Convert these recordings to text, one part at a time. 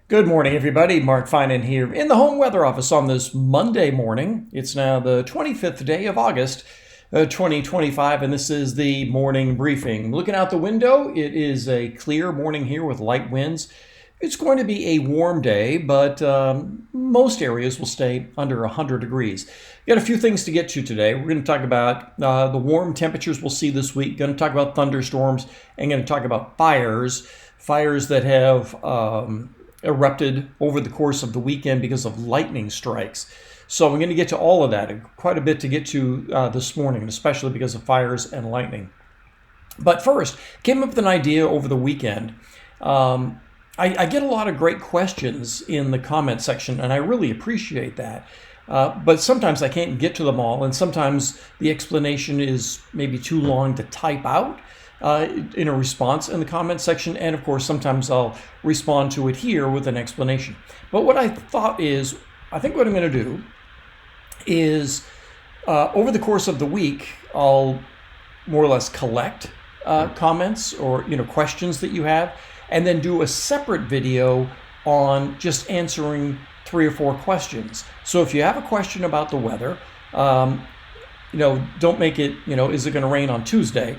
Good morning, everybody. Mark Finan here in the home weather office on this Monday morning. It's now the 25th day of August, 2025, and this is the morning briefing. Looking out the window, it is a clear morning here with light winds. It's going to be a warm day, but most areas will stay under 100 degrees. Got a few things to get to today. We're going to talk about the warm temperatures we'll see this week. Going to talk about thunderstorms and going to talk about fires that have erupted over the course of the weekend because of lightning strikes. So I'm going to get to all of that, and quite a bit to get to this morning, especially because of fires and lightning. But first, came up with an idea over the weekend. I get a lot of great questions in the comment section, and I really appreciate that. But sometimes I can't get to them all, and sometimes the explanation is maybe too long to type out in a response in the comment section, and of course sometimes I'll respond to it here with an explanation. But what I thought is, I think what I'm going to do is over the course of the week I'll more or less collect comments or questions that you have, and then do a separate video on just answering 3 or 4 questions. So if you have a question about the weather, don't make it, is it going to rain on Tuesday?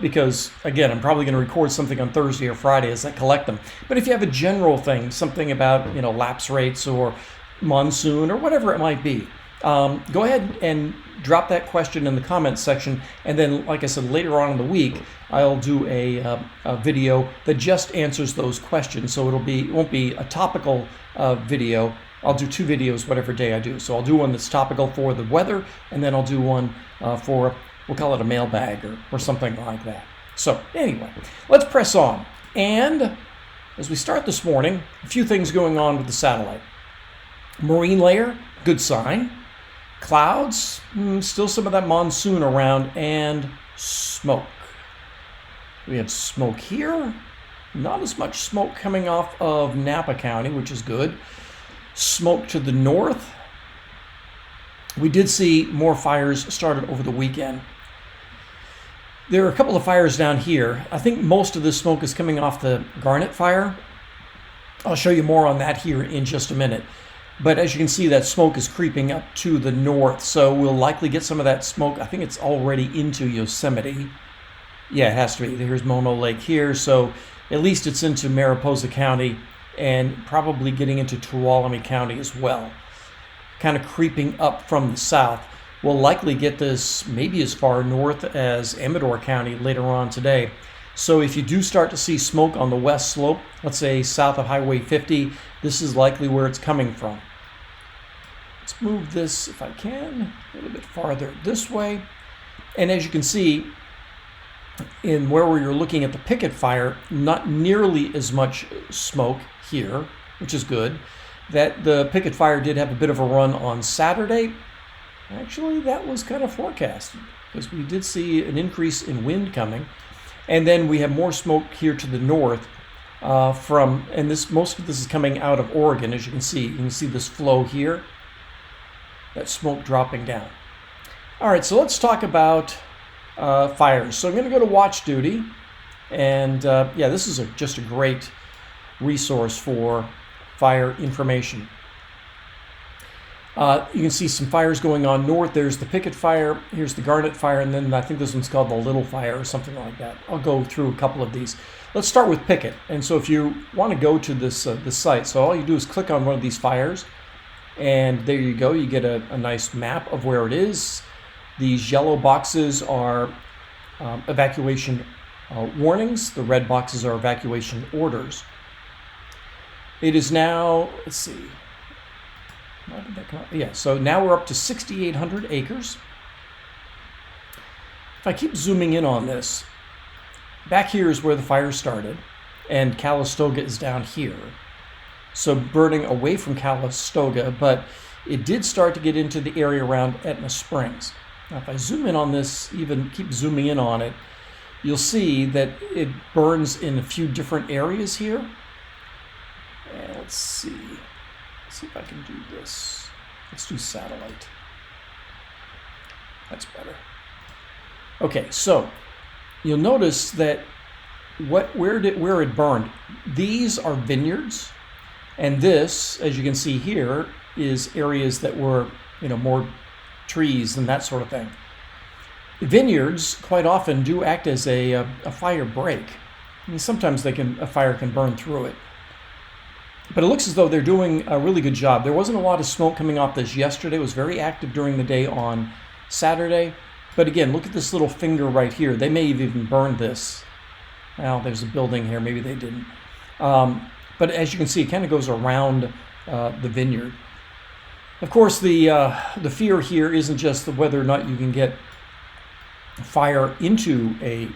Because, again, I'm probably going to record something on Thursday or Friday as I collect them. But if you have a general thing, something about, lapse rates or monsoon or whatever it might be, go ahead and drop that question in the comments section. And then, like I said, later on in the week, I'll do a video that just answers those questions. So it won't be a topical video. I'll do 2 videos whatever day I do. So I'll do one that's topical for the weather, and then I'll do one for, we'll call it a mailbag or something like that. So anyway, let's press on. And as we start this morning, a few things going on with the satellite. Marine layer, good sign. Clouds, still some of that monsoon around, and smoke. We have smoke here. Not as much smoke coming off of Napa County, which is good. Smoke to the north. We did see more fires started over the weekend. There are a couple of fires down here. I think most of this smoke is coming off the Garnet fire. I'll show you more on that here in just a minute. But as you can see, that smoke is creeping up to the north, so we'll likely get some of that smoke. I think it's already into Yosemite. Yeah, it has to be. Here's Mono Lake here, so at least it's into Mariposa County and probably getting into Tuolumne County as well. Kind of creeping up from the south. We'll likely get this maybe as far north as Amador County later on today. So if you do start to see smoke on the west slope, let's say south of Highway 50, this is likely where it's coming from. Let's move this, if I can, a little bit farther this way. And as you can see, in where you're looking at the Picket fire, not nearly as much smoke here, which is good. That the Picket fire did have a bit of a run on Saturday. Actually, that was kind of forecasted because we did see an increase in wind coming. And then we have more smoke here to the north and most of this is coming out of Oregon, as you can see. You can see this flow here, that smoke dropping down. All right, so let's talk about fires. So I'm going to go to watch duty, and this is just a great resource for fire information. You can see some fires going on north. There's the Picket fire, here's the Garnet fire, and then I think this one's called the Little fire or something like that. I'll go through a couple of these. Let's start with Picket. And so if you want to go to this site, so all you do is click on one of these fires, and there you go. You get a nice map of where it is. These yellow boxes are evacuation warnings. The red boxes are evacuation orders. It is now, let's see. Why did that come up? Yeah, so now we're up to 6,800 acres. If I keep zooming in on this, back here is where the fire started, and Calistoga is down here. So burning away from Calistoga, but it did start to get into the area around Etna Springs. Now, if I zoom in on this, even keep zooming in on it, you'll see that it burns in a few different areas here. And let's see if I can do this. Let's do satellite. That's better. Okay, so you'll notice that where it burned. These are vineyards. And this, as you can see here, is areas that were, more trees and that sort of thing. Vineyards quite often do act as a fire break. I mean, sometimes a fire can burn through it. But it looks as though they're doing a really good job. There wasn't a lot of smoke coming off this yesterday. It was very active during the day on Saturday. But again, look at this little finger right here. They may have even burned this. Well, there's a building here. Maybe they didn't. But as you can see, it kind of goes around the vineyard. Of course, the fear here isn't just whether or not you can get fire into a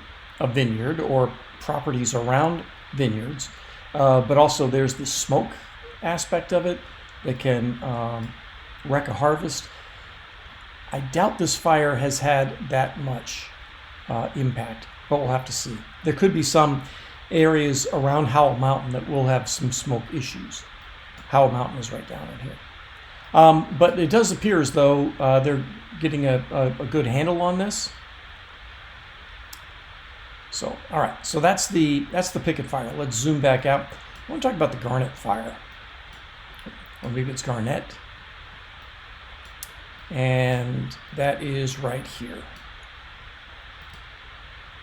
vineyard or properties around vineyards, but also there's the smoke aspect of it that can wreck a harvest. I doubt this fire has had that much impact, but we'll have to see. There could be some areas around Howell Mountain that will have some smoke issues. Howell Mountain is right down in here. But it does appear as though they're getting a good handle on this. So, all right. So that's the picket fire. Let's zoom back out. I want to talk about the garnet fire, or maybe it's garnet, and that is right here.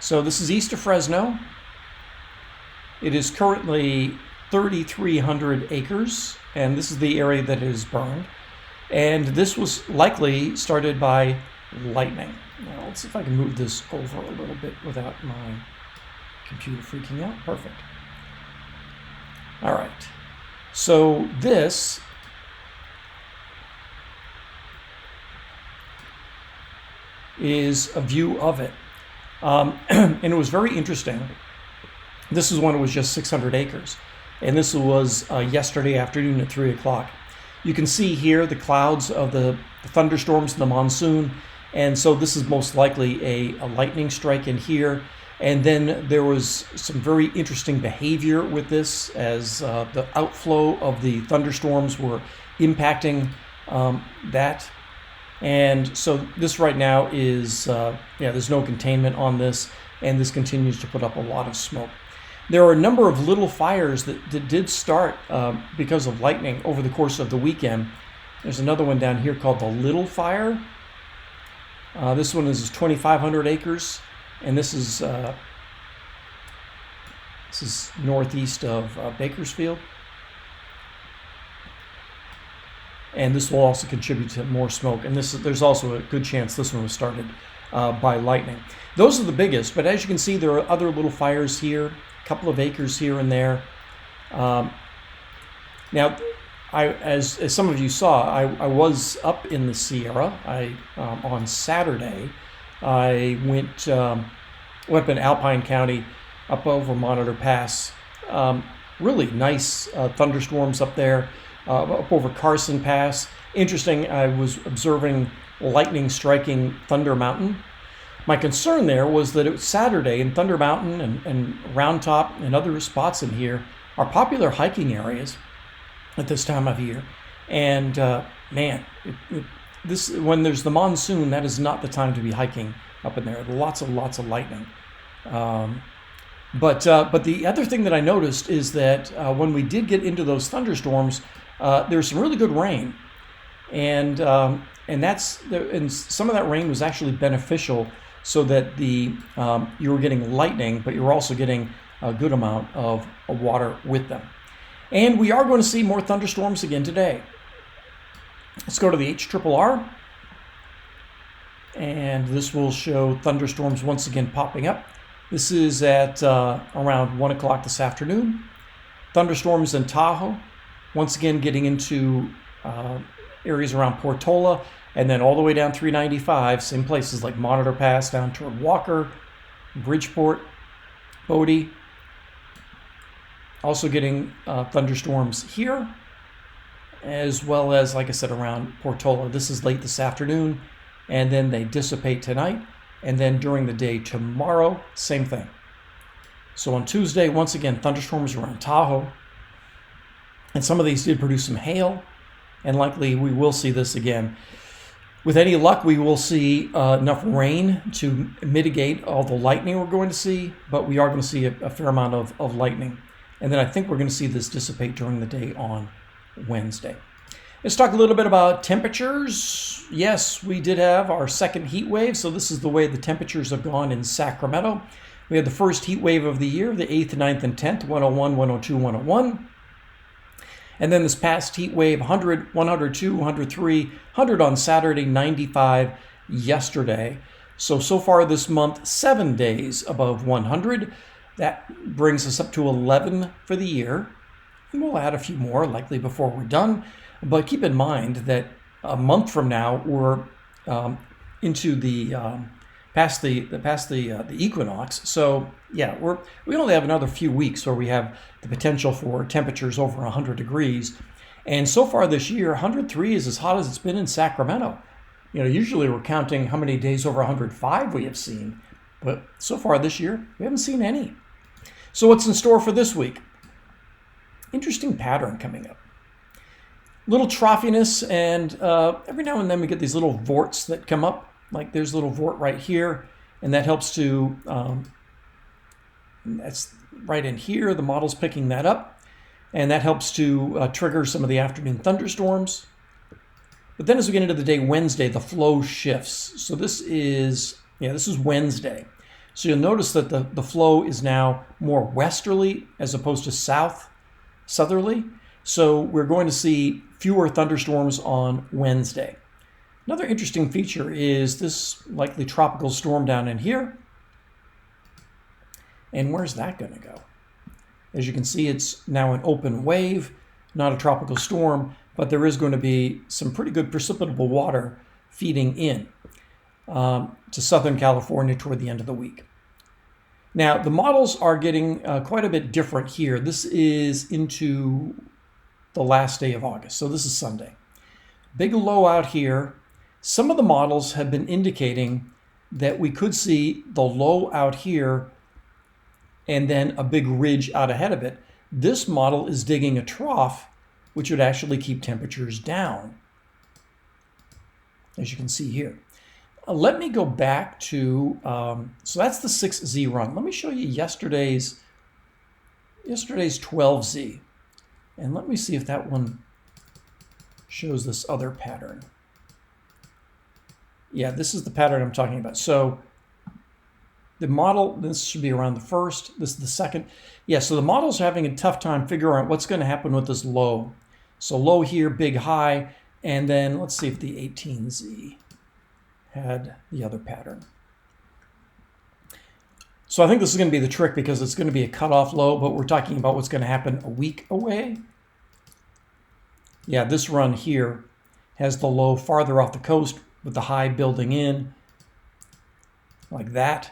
So this is east of Fresno. It is currently 3,300 acres, and this is the area that is burned. And this was likely started by lightning. Now, let's see if I can move this over a little bit without my computer freaking out. Perfect. All right. So this is a view of it. And it was very interesting. This is when it was just 600 acres. And this was yesterday afternoon at 3 o'clock. You can see here the clouds of the thunderstorms and the monsoon. And so this is most likely a lightning strike in here. And then there was some very interesting behavior with this as the outflow of the thunderstorms were impacting that. And so this right now is, there's no containment on this, and this continues to put up a lot of smoke. There are a number of little fires that did start because of lightning over the course of the weekend. There's another one down here called the Little Fire. This one is 2,500 acres, and this is northeast of Bakersfield. And this will also contribute to more smoke. And there's also a good chance this one was started by lightning. Those are the biggest, but as you can see, there are other little fires here, a couple of acres here and there. Now, as some of you saw, I was up in the Sierra. On Saturday, I went up in Alpine County, up over Monitor Pass. Really nice thunderstorms up there. Up over Carson Pass. Interesting, I was observing lightning striking Thunder Mountain. My concern there was that it was Saturday, and Thunder Mountain and Round Top and other spots in here are popular hiking areas at this time of year. And when there's the monsoon, that is not the time to be hiking up in there. Lots of lightning. But the other thing that I noticed is that when we did get into those thunderstorms, there was some really good rain, and some of that rain was actually beneficial, so that you were getting lightning, but you were also getting a good amount of water with them. And we are going to see more thunderstorms again today. Let's go to the HRRR, and this will show thunderstorms once again popping up. This is at around 1 o'clock this afternoon. Thunderstorms in Tahoe, once again getting into areas around Portola, and then all the way down 395, same places like Monitor Pass down toward Walker, Bridgeport, Bodie. Also getting thunderstorms here, as well as, like I said, around Portola. This is late this afternoon, and then they dissipate tonight, and then during the day tomorrow, same thing. So on Tuesday, once again, thunderstorms around Tahoe, and some of these did produce some hail, and likely we will see this again. With any luck, we will see enough rain to mitigate all the lightning we're going to see, but we are going to see a fair amount of lightning. And then I think we're going to see this dissipate during the day on Wednesday. Let's talk a little bit about temperatures. Yes, we did have our second heat wave. So this is the way the temperatures have gone in Sacramento. We had the first heat wave of the year, the 8th, 9th, and 10th, 101, 102, 101. And then this past heat wave, 100, 102, 103, 100 on Saturday, 95 yesterday. So far this month, 7 days above 100. That brings us up to 11 for the year. And we'll add a few more, likely before we're done. But keep in mind that a month from now, we're into the past the equinox. So yeah, we only have another few weeks where we have the potential for temperatures over 100 degrees. And so far this year, 103 is as hot as it's been in Sacramento. Usually we're counting how many days over 105 we have seen, but so far this year we haven't seen any. So what's in store for this week? Interesting pattern coming up. Little troughiness, and every now and then we get these little vorts that come up. Like there's a little vort right here, and that helps to, that's right in here. The model's picking that up, and that helps to trigger some of the afternoon thunderstorms. But then as we get into the day Wednesday, the flow shifts. So this is Wednesday. So you'll notice that the flow is now more westerly as opposed to southerly. So we're going to see fewer thunderstorms on Wednesday. Another interesting feature is this likely tropical storm down in here. And where's that going to go? As you can see, it's now an open wave, not a tropical storm, but there is going to be some pretty good precipitable water feeding in to Southern California toward the end of the week. Now, the models are getting quite a bit different here. This is into the last day of August, so this is Sunday. Big low out here. Some of the models have been indicating that we could see the low out here and then a big ridge out ahead of it. This model is digging a trough, which would actually keep temperatures down, as you can see here. Let me go back to, so that's the 6Z run. Let me show you yesterday's 12Z. And let me see if that one shows this other pattern. Yeah, this is the pattern I'm talking about. So the model, this should be around the first, this is the second. Yeah, so the model's having a tough time figuring out what's going to happen with this low. So low here, big high, and then let's see if the 18Z had the other pattern. So I think this is going to be the trick because it's going to be a cutoff low, but we're talking about what's going to happen a week away. Yeah, this run here has the low farther off the coast with the high building in like that.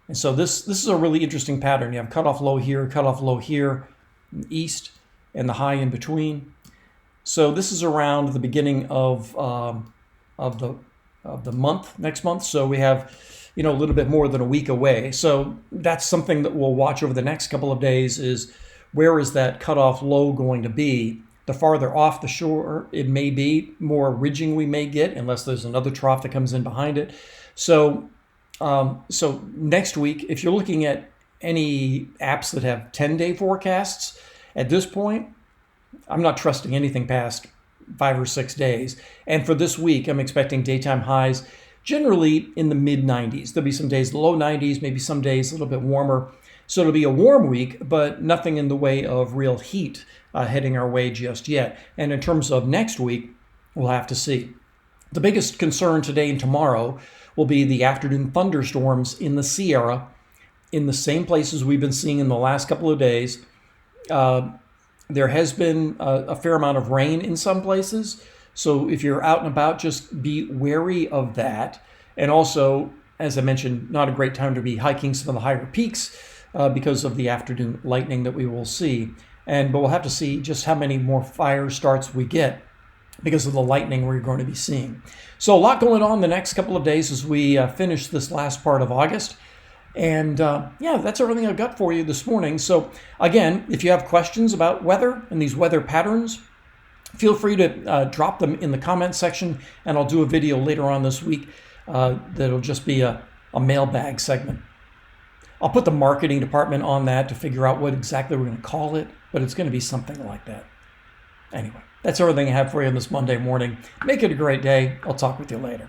And so this is a really interesting pattern. You have cutoff low here east, and the high in between. So this is around the beginning of the month, next month. So we have, a little bit more than a week away. So that's something that we'll watch over the next couple of days is where is that cutoff low going to be? The farther off the shore it may be, more ridging we may get unless there's another trough that comes in behind it. So next week, if you're looking at any apps that have 10-day forecasts, at this point, I'm not trusting anything past 5 or 6 days. And for this week, I'm expecting daytime highs generally in the mid-90s. There'll be some days low 90s, maybe some days a little bit warmer. So it'll be a warm week, but nothing in the way of real heat heading our way just yet. And in terms of next week, we'll have to see. The biggest concern today and tomorrow will be the afternoon thunderstorms in the Sierra, in the same places we've been seeing in the last couple of days. There has been a fair amount of rain in some places. So if you're out and about, just be wary of that. And also, as I mentioned, not a great time to be hiking some of the higher peaks because of the afternoon lightning that we will see. But we'll have to see just how many more fire starts we get because of the lightning we're going to be seeing. So a lot going on the next couple of days as we finish this last part of August. And that's everything I've got for you this morning. So again, if you have questions about weather and these weather patterns, feel free to drop them in the comment section, and I'll do a video later on this week that'll just be a mailbag segment. I'll put the marketing department on that to figure out what exactly we're going to call it, but it's going to be something like that. Anyway, that's everything I have for you on this Monday morning. Make it a great day. I'll talk with you later.